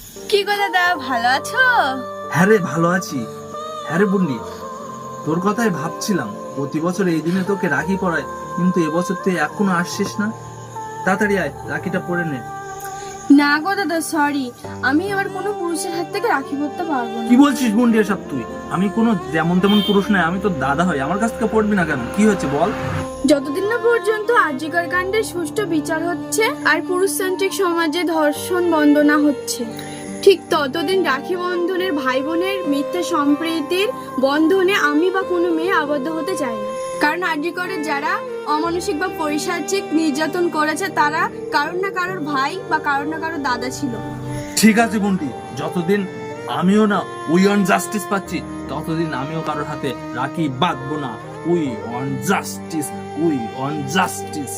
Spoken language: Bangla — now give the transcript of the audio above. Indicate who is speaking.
Speaker 1: কি গো দাদা, ভালো আছো?
Speaker 2: হ্যাঁ রে, ভালো আছি। হ্যাঁ রে বুন্ডি, তোর কথাই ভাবছিলাম। প্রতি বছর এই দিনে তোকে রাখি পরায়, কিন্তু এবছর তুই এখনো আসছিস না। তাড়াতাড়ি আয়, রাখিটা পরে নে।
Speaker 1: না গো দাদা, সরি, আমি আবার কোনো পুরুষের হাত থেকে রাখি পরতে পারবো না।
Speaker 2: কি বলছিস বুন্ডি এসব তুই? আমি কোনো যেমন তেমন পুরুষ নয়, আমি তোর দাদা হই। আমার কাছ থেকে পড়বি না কেন? কি হয়েছে বল?
Speaker 1: যতদিন না পর্যন্ত আর্যিকর কাণ্ডের সুষ্ঠু বিচার হচ্ছে আর পুরুষতান্ত্রিক সমাজে ধর্ষণ বন্ধ না হচ্ছে, ঠিক ততদিন রাখি বন্ধনের ভাই বোনের মিথ্যা সম্প্রীতির বন্ধনে আমি বা কোনো মেয়ে আবদ্ধ হতে চাই না। কারণ আর্যিকরের যারা অমানসিক বা পৈশাচিক নির্যাতন করেছে তারা কারোর না কারোর ভাই বা কারোর না কারোর দাদা ছিল।
Speaker 2: ঠিক আছে বুন্ডি, যতদিন আমিও না উই অন জাস্টিস পাচ্ছি, ততদিন আমিও কারোর হাতে রাখি বাঁধবো না। We on justice, we on justice.